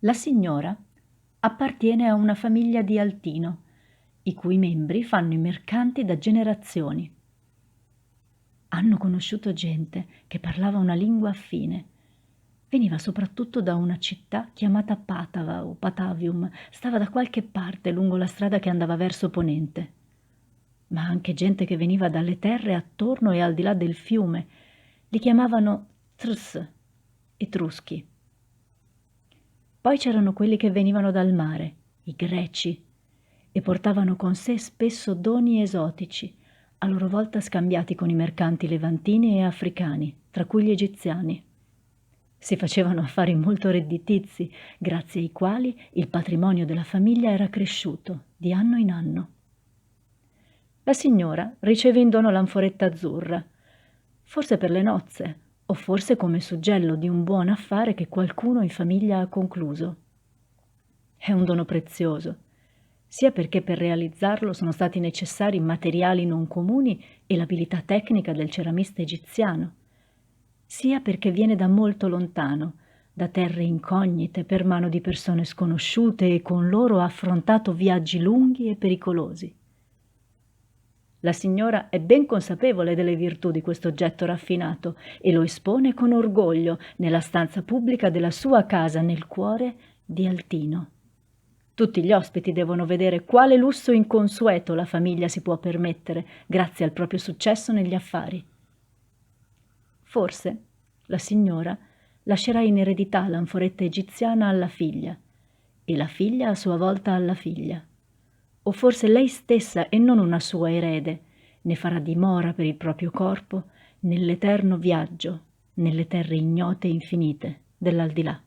La signora appartiene a una famiglia di Altino, i cui membri fanno i mercanti da generazioni. Hanno conosciuto gente che parlava una lingua affine. Veniva soprattutto da una città chiamata Patava o Patavium, stava da qualche parte lungo la strada che andava verso ponente. Ma anche gente che veniva dalle terre attorno e al di là del fiume. Li chiamavano Trs, Etruschi. Poi c'erano quelli che venivano dal mare, i greci, e portavano con sé spesso doni esotici, a loro volta scambiati con i mercanti levantini e africani, tra cui gli egiziani. Si facevano affari molto redditizi, grazie ai quali il patrimonio della famiglia era cresciuto di anno in anno. La signora riceve in dono l'anforetta azzurra, forse per le nozze, o forse come suggello di un buon affare che qualcuno in famiglia ha concluso. È un dono prezioso, sia perché per realizzarlo sono stati necessari materiali non comuni e l'abilità tecnica del ceramista egiziano, sia perché viene da molto lontano, da terre incognite per mano di persone sconosciute e con loro ha affrontato viaggi lunghi e pericolosi. La signora è ben consapevole delle virtù di questo oggetto raffinato e lo espone con orgoglio nella stanza pubblica della sua casa nel cuore di Altino. Tutti gli ospiti devono vedere quale lusso inconsueto la famiglia si può permettere grazie al proprio successo negli affari. Forse la signora lascerà in eredità l'anforetta egiziana alla figlia e la figlia a sua volta alla figlia. O forse lei stessa e non una sua erede ne farà dimora per il proprio corpo nell'eterno viaggio, nelle terre ignote e infinite dell'aldilà.